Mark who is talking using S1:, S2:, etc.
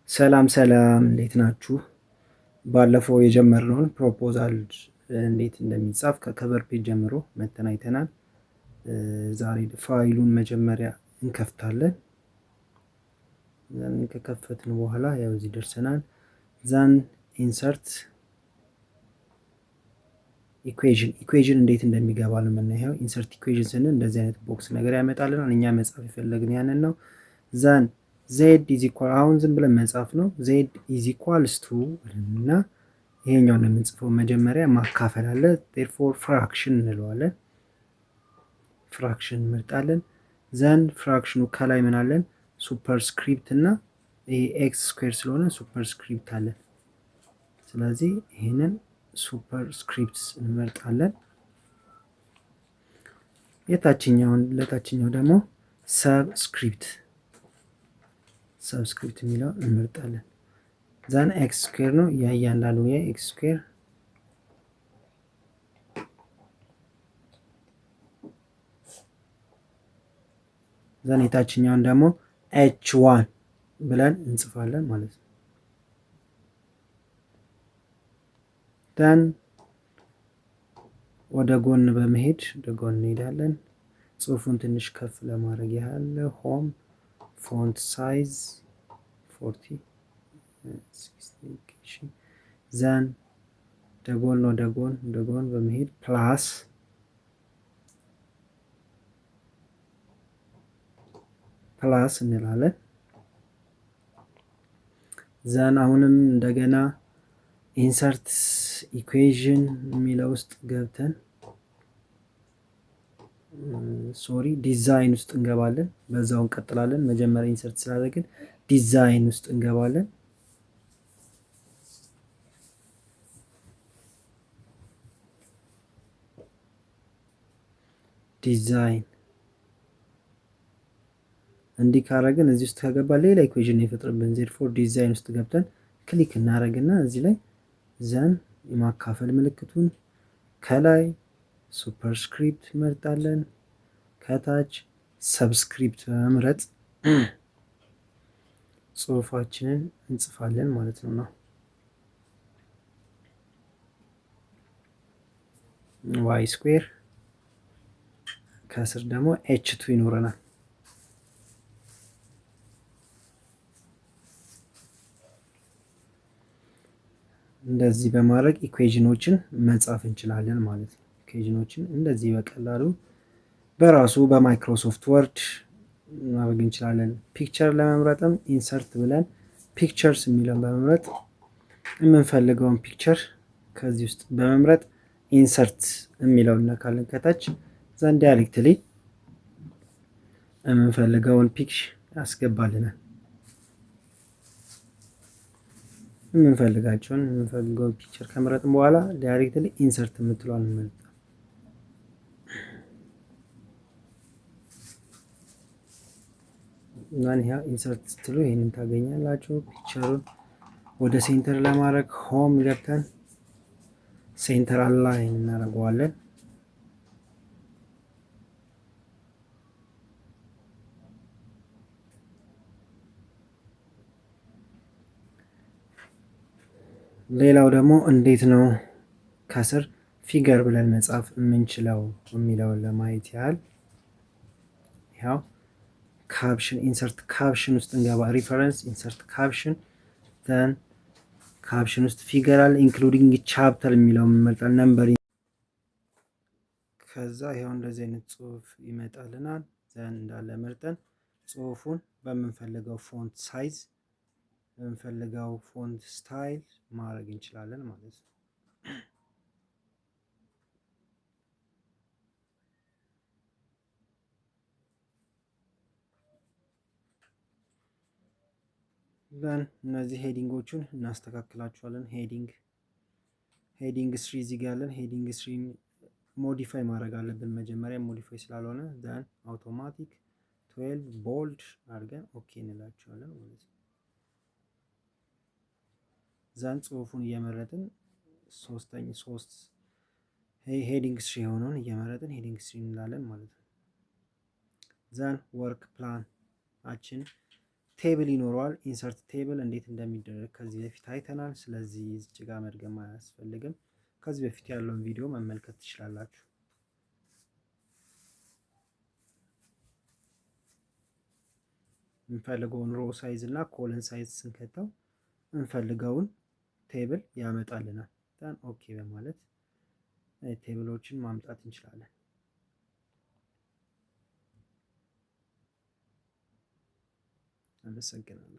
S1: ሰላም ሰላም እንዴት ናችሁ? ባለፈው የጀመርነውን ፕሮፖዛል እንዴት እንደሚጻፍ ከከቨር ፔጅ ጀምሮ መተን አይተናል። ዛሬ ፋይሉን መጀመሪያ እንከፍታለን። ከከፈትን በኋላ ያው እዚህ ደርሰናል። ዛን ኢንሰርት ኢኩዌዥን እንዴት እንደሚገባ ነው የምናየው። ኢንሰርት ኢኩዌዥን ስንል እንደዚህ አይነት ቦክስ ነገር ያመጣልናል። እኛ መጻፍ የፈለግን ያንን ነው። ዛን ዜድ ኢዝ ኢኳል አሁን ዝም ብለን መጻፍ ነው። ዜድ ኢዝ ኢኳልስ ቱ እና ይሄኛውን ነው የምንጽፈው። መጀመሪያ ማካፈል አለ። ዴርፎር ፍራክሽን እንለዋለን። ፍራክሽን እንመርጣለን። ዘን ፍራክሽኑ ከላይ ምን አለን? ሱፐርስክሪፕት እና ይሄ ኤክስ ስኩዌር ስለሆነ ሱፐርስክሪፕት አለን። ስለዚህ ይሄንን ሱፐርስክሪፕት እንመርጣለን። ለታችኛው ደግሞ ሰብስክሪፕት የሚለው እንመርጣለን። ዛን ኤክስ ስኩዌር ነው እያንዳንዱ የኤክስ ስኩዌር ዛን የታችኛውን ደግሞ ኤች ዋን ብለን እንጽፋለን ማለት ነው። ዳን ወደ ጎን በመሄድ ወደ ጎን እንሄዳለን። ጽሁፉን ትንሽ ከፍ ለማድረግ ያህል ሆም ፎንት ሳይዝ 40 ዘን ወደ ጎን በመሄድ ፕላስ እንላለን። ዘን አሁንም እንደገና ኢንሰርት ኢኩዌዥን የሚለው ውስጥ ገብተን ዲዛይን ውስጥ እንገባለን። በዛው እንቀጥላለን። መጀመሪያ ኢንሰርት ስላደረግን ዲዛይን ውስጥ እንገባለን። ዲዛይን እንዲህ ካረግን እዚህ ውስጥ ከገባ ሌላ ኢኩዌዥን ይፈጥርብን። ዜርፎር ዲዛይን ውስጥ ገብተን ክሊክ እናደርግና እዚህ ላይ ዘን የማካፈል ምልክቱን ከላይ ሱፐርስክሪፕት እንመርጣለን። ከታች ሰብስክሪፕት በመምረጥ ጽሁፋችንን እንጽፋለን ማለት ነው። ዋይ ስኩዌር ከስር ደግሞ ኤች ቱ ይኖረናል። እንደዚህ በማድረግ ኢኩዌዥኖችን መጻፍ እንችላለን ማለት ነው። ኢኩዌዥኖችን እንደዚህ በቀላሉ በራሱ በማይክሮሶፍት ወርድ ማድረግ እንችላለን። ፒክቸር ለመምረጥም ኢንሰርት ብለን ፒክቸርስ የሚለውን በመምረጥ የምንፈልገውን ፒክቸር ከዚህ ውስጥ በመምረጥ ኢንሰርት የሚለውን እነካለን ከታች ዘንድ ዳይሬክትሊ የምንፈልገውን ፒክቸር ያስገባልናል። የምንፈልገውን ፒክቸር ከመረጥን በኋላ ዳይሬክትሊ ኢንሰርት የምትለዋን እንመርጥ። ኢንሰርት ስትሉ ይህንን ታገኛላችሁ። ፒክቸሩን ወደ ሴንተር ለማድረግ ሆም ገብተን ሴንተር አላይን እናደርገዋለን። ሌላው ደግሞ እንዴት ነው ከስር ፊገር ብለን መጻፍ የምንችለው የሚለውን ለማየት ያህል ያው ካፕሽን ኢንሰርት ካፕሽን ውስጥ እንገባ። ሪፈረንስ ኢንሰርት ካፕሽን ዘን ካፕሽን ውስጥ ፊገር አለ ኢንክሉዲንግ ቻፕተር የሚለውን እንመርጣለን። ነምበር ከዛ ይኸው እንደዚህ አይነት ጽሁፍ ይመጣልናል። ዘን እንዳለ መርጠን ጽሁፉን በምንፈልገው ፎንት ሳይዝ በምንፈልገው ፎንት ስታይል ማድረግ እንችላለን ማለት ነው። ዘን እነዚህ ሄዲንጎቹን እናስተካክላቸዋለን። ሄዲንግ ስሪ እዚህ ጋር ያለን ሄዲንግ ስሪ ሞዲፋይ ማድረግ አለብን። መጀመሪያ ሞዲፋይ ስላልሆነ ዘን አውቶማቲክ 12 ቦልድ አድርገን ኦኬ እንላቸዋለን ማለት ነው። ዘን ጽሁፉን እየመረጥን ሶስት ሄዲንግ ስሪ የሆነውን እየመረጥን ሄዲንግ ስሪ እንላለን ማለት ነው። ዘን ወርክ ፕላናችን ቴብል ይኖረዋል። ኢንሰርት ቴብል እንዴት እንደሚደረግ ከዚህ በፊት አይተናል። ስለዚህ እዚህ ጋር መድገም አያስፈልግም። ከዚህ በፊት ያለውን ቪዲዮ መመልከት ትችላላችሁ። የምንፈልገውን ሮ ሳይዝ እና ኮለን ሳይዝ ስንከተው እንፈልገውን ቴብል ያመጣልናል። ኦኬ በማለት ቴብሎችን ማምጣት እንችላለን። አመሰግናለሁ።